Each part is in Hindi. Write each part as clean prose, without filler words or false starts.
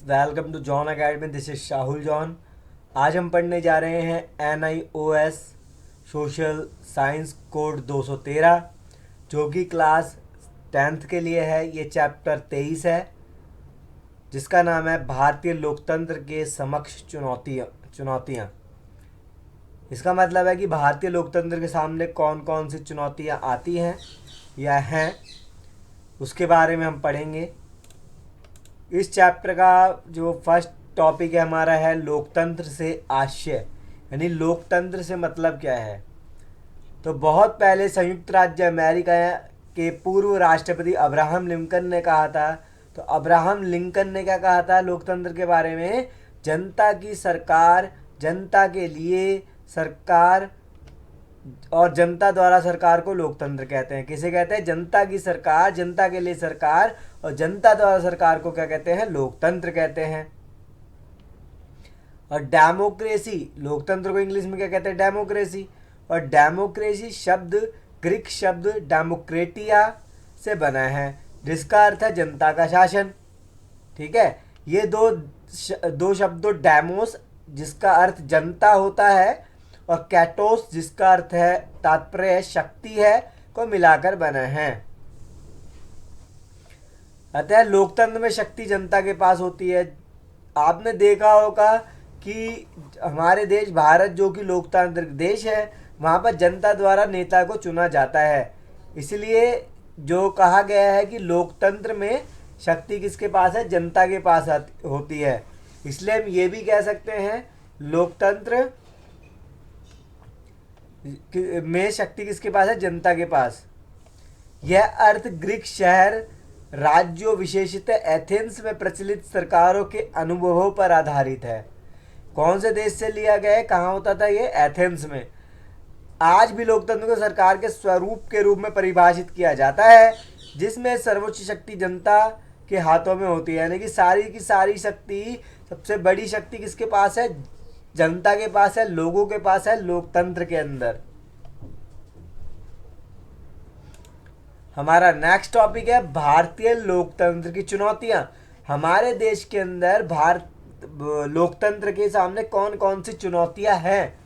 Welcome to John Academy. This is Shahul John. आज हम पढ़ने जा रहे हैं NIOS सोशल साइंस कोड 213 जो कि क्लास 10th के लिए है। ये चैप्टर 23 है जिसका नाम है भारतीय लोकतंत्र के समक्ष चुनौतियाँ। इसका मतलब है कि भारतीय लोकतंत्र के सामने कौन कौन सी चुनौतियाँ आती हैं या हैं, उसके बारे में हम पढ़ेंगे। इस चैप्टर का जो फर्स्ट टॉपिक है हमारा है लोकतंत्र से आशय, यानी लोकतंत्र से मतलब क्या है। तो बहुत पहले संयुक्त राज्य अमेरिका के पूर्व राष्ट्रपति अब्राहम लिंकन ने कहा था। तो अब्राहम लिंकन ने क्या कहा था लोकतंत्र के बारे में? जनता की सरकार, जनता के लिए सरकार और जनता द्वारा सरकार को लोकतंत्र कहते हैं। किसे कहते हैं? जनता की सरकार, जनता के लिए सरकार और जनता द्वारा सरकार को क्या कहते हैं? लोकतंत्र कहते हैं। और डेमोक्रेसी, लोकतंत्र को इंग्लिश में क्या कहते हैं? डेमोक्रेसी। और डेमोक्रेसी शब्द ग्रीक शब्द डेमोक्रेटिया से बना है जिसका अर्थ है जनता का शासन। ठीक है, ये दो शब्दों डेमोस जिसका अर्थ जनता होता है और कैटोस जिसका अर्थ है तात्पर्य शक्ति है को मिलाकर बना है। अतः लोकतंत्र में शक्ति जनता के पास होती है। आपने देखा होगा कि हमारे देश भारत जो कि लोकतांत्रिक देश है, वहाँ पर जनता द्वारा नेता को चुना जाता है। इसलिए जो कहा गया है कि लोकतंत्र में शक्ति किसके पास है? जनता के पास होती है। इसलिए हम ये भी कह सकते हैं लोकतंत्र में शक्ति किसके पास है? जनता के पास। यह अर्थ ग्रीक शहर राज्यों विशेषतः एथेंस में प्रचलित सरकारों के अनुभवों पर आधारित है। कौन से देश से लिया गया है? कहाँ होता था ये? एथेंस में। आज भी लोकतंत्र को सरकार के स्वरूप के रूप में परिभाषित किया जाता है जिसमें सर्वोच्च शक्ति जनता के हाथों में होती है, यानी कि सारी की सारी शक्ति, सबसे बड़ी शक्ति किसके पास है? जनता के पास है, लोगों के पास है लोकतंत्र के अंदर। हमारा नेक्स्ट टॉपिक है भारतीय लोकतंत्र की चुनौतियां। हमारे देश के अंदर लोकतंत्र के सामने कौन कौन सी चुनौतियां हैं?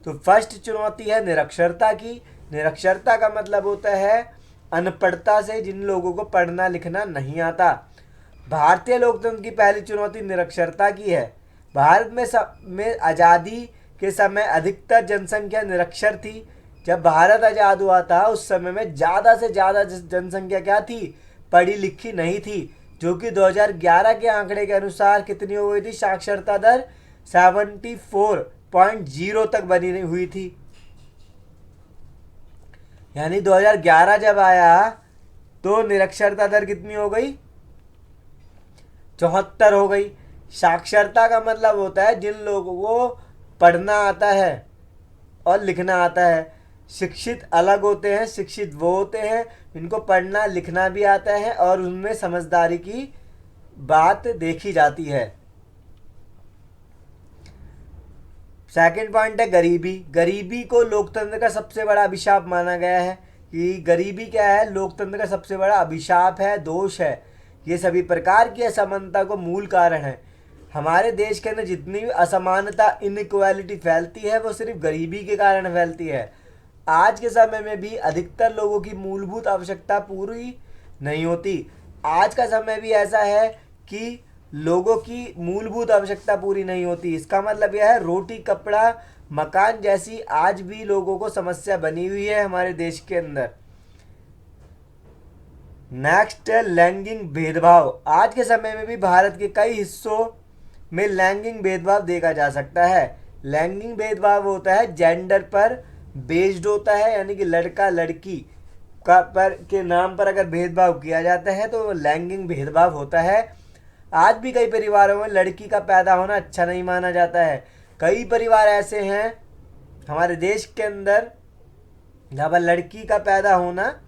तो फर्स्ट चुनौती है निरक्षरता की। निरक्षरता का मतलब होता है अनपढ़ता से, जिन लोगों को पढ़ना लिखना नहीं आता। भारतीय लोकतंत्र की पहली चुनौती निरक्षरता की है। भारत में आज़ादी के समय अधिकतर जनसंख्या निरक्षर थी। जब भारत आज़ाद हुआ था उस समय में ज़्यादा से ज़्यादा जनसंख्या क्या थी? पढ़ी लिखी नहीं थी, जो कि 2011 के आंकड़े के अनुसार कितनी हो गई थी? साक्षरता दर 74.0 तक बनी हुई थी। यानी 2011 जब आया तो निरक्षरता दर कितनी हो गई? 74 हो गई। साक्षरता का मतलब होता है जिन लोगों को पढ़ना आता है और लिखना आता है। शिक्षित अलग होते हैं, शिक्षित वो होते हैं जिनको पढ़ना लिखना भी आता है और उनमें समझदारी की बात देखी जाती है। सेकंड पॉइंट है गरीबी। गरीबी को लोकतंत्र का सबसे बड़ा अभिशाप माना गया है कि गरीबी क्या है? लोकतंत्र का सबसे बड़ा अभिशाप है, दोष है। ये सभी प्रकार की असमानता को मूल कारण है। हमारे देश के अंदर जितनी भी असमानता, इनइक्वालिटी फैलती है वो सिर्फ गरीबी के कारण फैलती है। आज के समय में भी अधिकतर लोगों की मूलभूत आवश्यकता पूरी नहीं होती। आज का समय भी ऐसा है कि लोगों की मूलभूत आवश्यकता पूरी नहीं होती। इसका मतलब यह है रोटी, कपड़ा, मकान जैसी आज भी लोगों को समस्या बनी हुई है हमारे देश के अंदर। नेक्स्ट है लैंगिक भेदभाव। आज के समय में भी भारत के कई हिस्सों में लैंगिक भेदभाव देखा जा सकता है। लैंगिक भेदभाव होता है जेंडर पर बेस्ड होता है, यानी कि लड़का लड़की के नाम पर अगर भेदभाव किया जाता है तो वो लैंगिक भेदभाव होता है। आज भी कई परिवारों में लड़की का पैदा होना अच्छा नहीं माना जाता है। कई परिवार ऐसे हैं हमारे देश के अंदर जहाँ पर लड़की का पैदा होना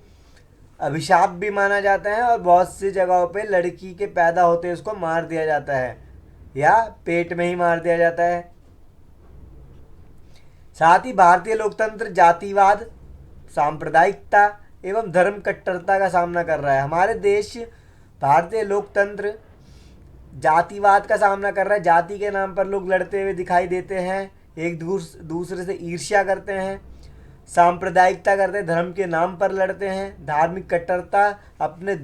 अभिशाप भी माना जाता है और बहुत सी जगहों पे लड़की के पैदा होते उसको मार दिया जाता है या पेट में ही मार दिया जाता है। साथ ही भारतीय लोकतंत्र जातिवाद, सांप्रदायिकता एवं धर्म कट्टरता का सामना कर रहा है। हमारे देश भारतीय लोकतंत्र जातिवाद का सामना कर रहा है। जाति के नाम पर लोग लड़ते हुए दिखाई देते हैं, एक दूसरे से ईर्ष्या करते हैं, सांप्रदायिकता करते हैं, धर्म के नाम पर लड़ते हैं, धार्मिक कट्टरता, अपने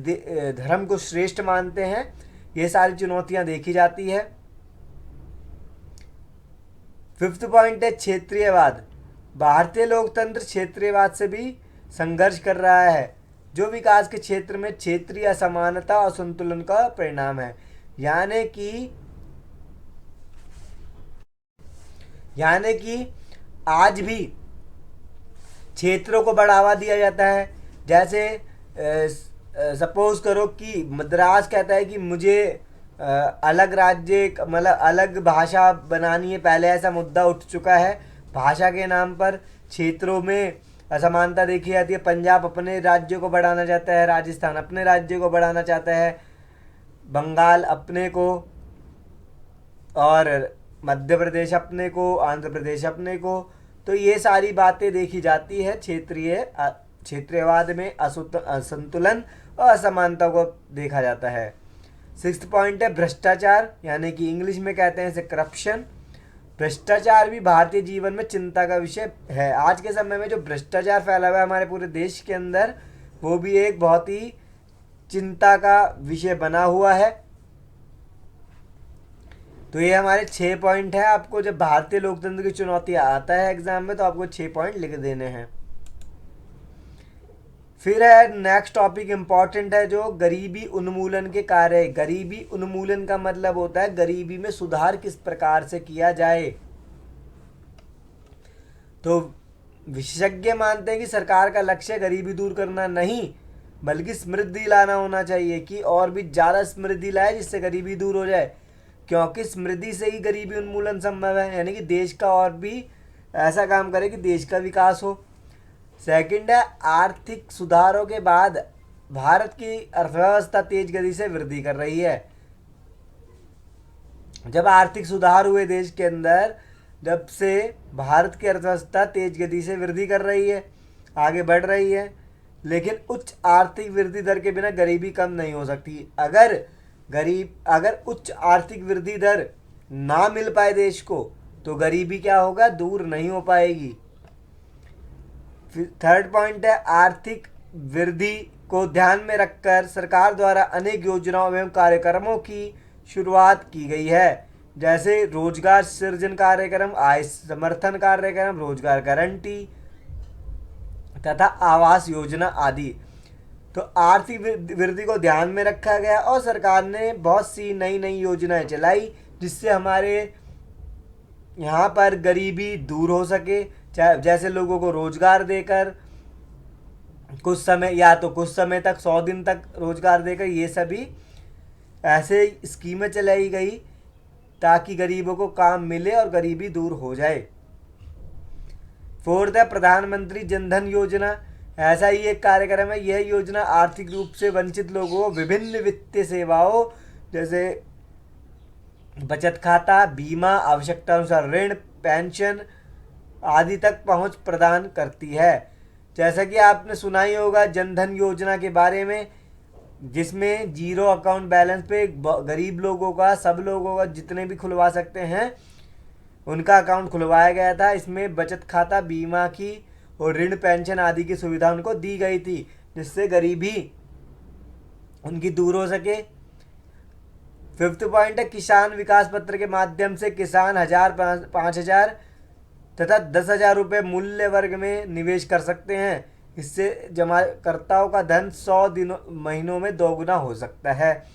धर्म को श्रेष्ठ मानते हैं। ये सारी चुनौतियां देखी जाती है। 5th पॉइंट है क्षेत्रीयवाद। भारतीय लोकतंत्र क्षेत्रीयवाद से भी संघर्ष कर रहा है, जो विकास के क्षेत्र में क्षेत्रीय असमानता और संतुलन का परिणाम है। यानी कि आज भी क्षेत्रों को बढ़ावा दिया जाता है। जैसे सपोज करो कि मद्रास कहता है कि मुझे अलग राज्य मतलब अलग भाषा बनानी है। पहले ऐसा मुद्दा उठ चुका है। भाषा के नाम पर क्षेत्रों में असमानता देखी जाती है। पंजाब अपने राज्य को बढ़ाना चाहता है, राजस्थान अपने राज्य को बढ़ाना चाहता है, बंगाल अपने को, और मध्य प्रदेश अपने को, आंध्र प्रदेश अपने को। तो ये सारी बातें देखी जाती है। क्षेत्रीयवाद में असंतुलन और असमानता को देखा जाता है। 6th पॉइंट है भ्रष्टाचार, यानी कि इंग्लिश में कहते हैं इसे करप्शन। भ्रष्टाचार भी भारतीय जीवन में चिंता का विषय है। आज के समय में जो भ्रष्टाचार फैला हुआ है हमारे पूरे देश के अंदर, वो भी एक बहुत ही चिंता का विषय बना हुआ है। तो ये हमारे 6 पॉइंट है। आपको जब भारतीय लोकतंत्र की चुनौती आता है एग्जाम में, तो आपको 6 पॉइंट लिख देने हैं। फिर है नेक्स्ट टॉपिक इंपॉर्टेंट है, जो गरीबी उन्मूलन के कार्य। गरीबी उन्मूलन का मतलब होता है गरीबी में सुधार किस प्रकार से किया जाए। तो विशेषज्ञ मानते हैं कि सरकार का लक्ष्य गरीबी दूर करना नहीं, बल्कि समृद्धि लाना होना चाहिए, कि और भी ज़्यादा समृद्धि लाए जिससे गरीबी दूर हो जाए, क्योंकि समृद्धि से ही गरीबी उन्मूलन संभव है। यानी कि देश का और भी ऐसा काम करे कि देश का विकास हो। सेकंड है आर्थिक सुधारों के बाद भारत की अर्थव्यवस्था तेज गति से वृद्धि कर रही है। जब आर्थिक सुधार हुए देश के अंदर, जब से भारत की अर्थव्यवस्था तेज गति से वृद्धि कर रही है, आगे बढ़ रही है। लेकिन उच्च आर्थिक वृद्धि दर के बिना गरीबी कम नहीं हो सकती। अगर उच्च आर्थिक वृद्धि दर ना मिल पाए देश को, तो गरीबी क्या होगा, दूर नहीं हो पाएगी। 3rd पॉइंट है आर्थिक वृद्धि को ध्यान में रखकर सरकार द्वारा अनेक योजनाओं एवं कार्यक्रमों की शुरुआत की गई है, जैसे रोजगार सृजन कार्यक्रम, आय समर्थन कार्यक्रम, रोजगार गारंटी तथा आवास योजना आदि। तो आर्थिक वृद्धि को ध्यान में रखा गया और सरकार ने बहुत सी नई नई योजनाएं चलाई, जिससे हमारे यहाँ पर गरीबी दूर हो सके। जैसे लोगों को रोजगार देकर कुछ समय तक 100 दिन तक रोजगार देकर, ये सभी ऐसे स्कीमें चलाई गई ताकि गरीबों को काम मिले और गरीबी दूर हो जाए। 4th है प्रधानमंत्री जनधन योजना। ऐसा ही एक कार्यक्रम है। यह योजना आर्थिक रूप से वंचित लोगों को विभिन्न वित्तीय सेवाओं जैसे बचत खाता, बीमा, आवश्यकता अनुसार ऋण, पेंशन आदि तक पहुंच प्रदान करती है। जैसा कि आपने सुना ही होगा जनधन योजना के बारे में, जिसमें जीरो अकाउंट बैलेंस पे गरीब लोगों का, सब लोगों का, जितने भी खुलवा सकते हैं उनका अकाउंट खुलवाया गया था। इसमें बचत खाता, बीमा की और ऋण, पेंशन आदि की सुविधा उनको दी गई थी, जिससे गरीबी उनकी दूर हो सके। 5th पॉइंट है किसान विकास पत्र के माध्यम से किसान 1000, 5000 तथा 10,000 रुपये मूल्य वर्ग में निवेश कर सकते हैं। इससे जमाकर्ताओं का धन 100 महीनों में दोगुना हो सकता है।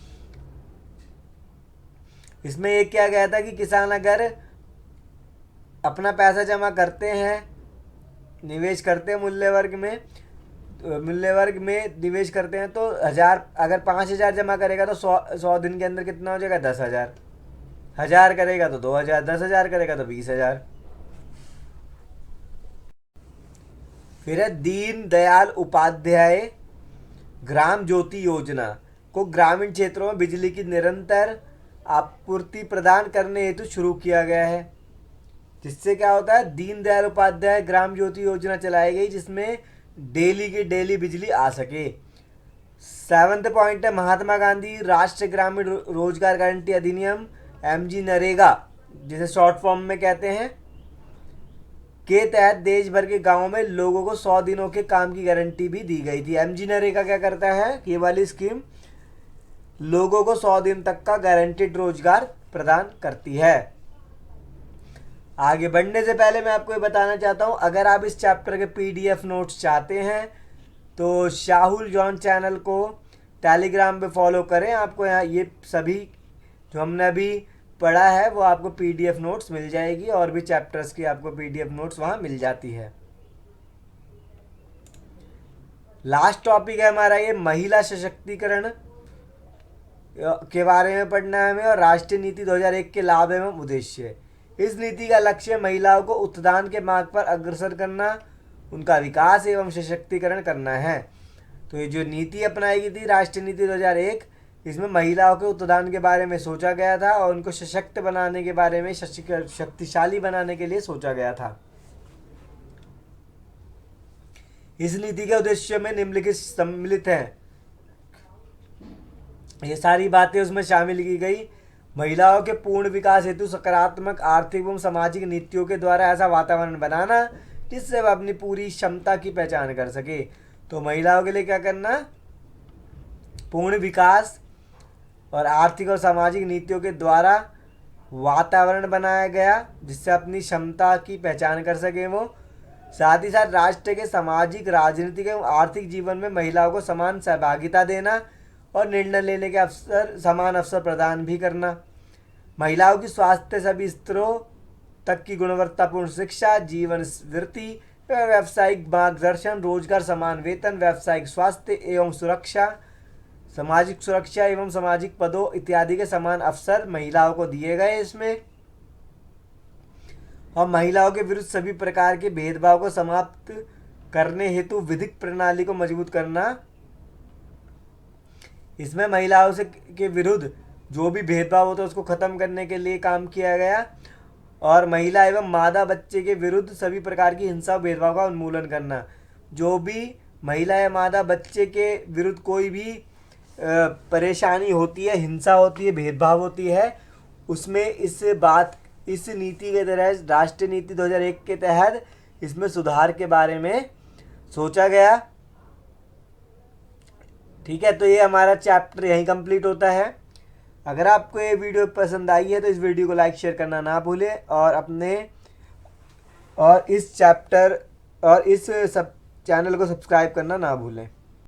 इसमें एक किया गया था कि किसान अगर अपना पैसा जमा करते हैं, निवेश करते हैं मूल्य वर्ग में निवेश करते हैं, तो अगर 5,000 जमा करेगा तो 100 दिन के अंदर कितना हो जाएगा, 10,000। 1,000 करेगा तो 2,000, 10,000 करेगा तो 20,000। फिर है दीन दयाल उपाध्याय ग्राम ज्योति योजना को ग्रामीण क्षेत्रों में बिजली की निरंतर आपूर्ति प्रदान करने हेतु शुरू किया गया है। जिससे क्या होता है, दीनदयाल उपाध्याय ग्राम ज्योति योजना चलाई गई, जिसमें डेली की डेली बिजली आ सके। सेवन्थ पॉइंट है महात्मा गांधी राष्ट्रीय ग्रामीण रोजगार गारंटी अधिनियम एमजी नरेगा, जिसे शॉर्ट फॉर्म में कहते हैं, के तहत देश भर के गांवों में लोगों को 100 दिनों के काम की गारंटी भी दी गई थी। एमजी नरेगा क्या करता है? ये वाली स्कीम लोगों को 100 दिन तक का गारंटीड रोजगार प्रदान करती है। आगे बढ़ने से पहले मैं आपको ये बताना चाहता हूँ, अगर आप इस चैप्टर के पीडीएफ नोट्स चाहते हैं तो शाहुल जॉन चैनल को टेलीग्राम पे फॉलो करें। आपको यहाँ ये सभी जो हमने अभी पढ़ा है वो आपको पीडीएफ नोट्स मिल जाएगी, और भी चैप्टर्स की आपको पीडीएफ नोट्स वहाँ मिल जाती है। लास्ट टॉपिक है हमारा ये महिला सशक्तिकरण के बारे में पढ़ना है हमें, और राष्ट्रीय नीति 2001 के लाभ एवं उद्देश्य। इस नीति का लक्ष्य महिलाओं को उत्थान के मार्ग पर अग्रसर करना, उनका विकास एवं सशक्तिकरण करना है। तो ये जो नीति अपनाई गई थी राष्ट्रीय नीति 2001, इसमें महिलाओं के उत्थान के बारे में सोचा गया था और उनको सशक्त बनाने के बारे में, शक्तिशाली बनाने के लिए सोचा गया था। इस नीति के उद्देश्य में निम्नलिखित सम्मिलित हैं। ये सारी बातें उसमें शामिल की गई। महिलाओं के पूर्ण विकास हेतु सकारात्मक आर्थिक एवं सामाजिक नीतियों के द्वारा ऐसा वातावरण बनाना जिससे वह अपनी पूरी क्षमता की पहचान कर सके। तो महिलाओं के लिए क्या करना? पूर्ण विकास और आर्थिक और सामाजिक नीतियों के द्वारा वातावरण बनाया गया जिससे अपनी क्षमता की पहचान कर सके वो। साथ ही साथ राष्ट्र के सामाजिक, राजनीतिक एवं आर्थिक जीवन में महिलाओं को समान सहभागिता देना और निर्णय लेने के समान अवसर प्रदान भी करना। महिलाओं की स्वास्थ्य सभी स्तरों तक की गुणवत्तापूर्ण शिक्षा, जीवन वृत्ति, व्यावसायिक मार्गदर्शन, रोजगार, समान वेतन, व्यावसायिक स्वास्थ्य एवं सुरक्षा, सामाजिक सुरक्षा एवं सामाजिक पदों इत्यादि के समान अवसर महिलाओं को दिए गए इसमें। और महिलाओं के विरुद्ध सभी प्रकार के भेदभाव को समाप्त करने हेतु विधिक प्रणाली को मजबूत करना। इसमें महिलाओं से के विरुद्ध जो भी भेदभाव होता है उसको खत्म करने के लिए काम किया गया, और महिला एवं मादा बच्चे के विरुद्ध सभी प्रकार की हिंसा और भेदभाव का उन्मूलन करना। जो भी महिला या मादा बच्चे के विरुद्ध कोई भी परेशानी होती है, हिंसा होती है, भेदभाव होती है, उसमें इस नीति के तहत, राष्ट्रीय नीति 2001 के तहत इसमें सुधार के बारे में सोचा गया। ठीक है, तो ये हमारा चैप्टर यहीं कंप्लीट होता है। अगर आपको ये वीडियो पसंद आई है तो इस वीडियो को लाइक शेयर करना ना भूलें, और इस चैप्टर और इस सब चैनल को सब्सक्राइब करना ना भूलें।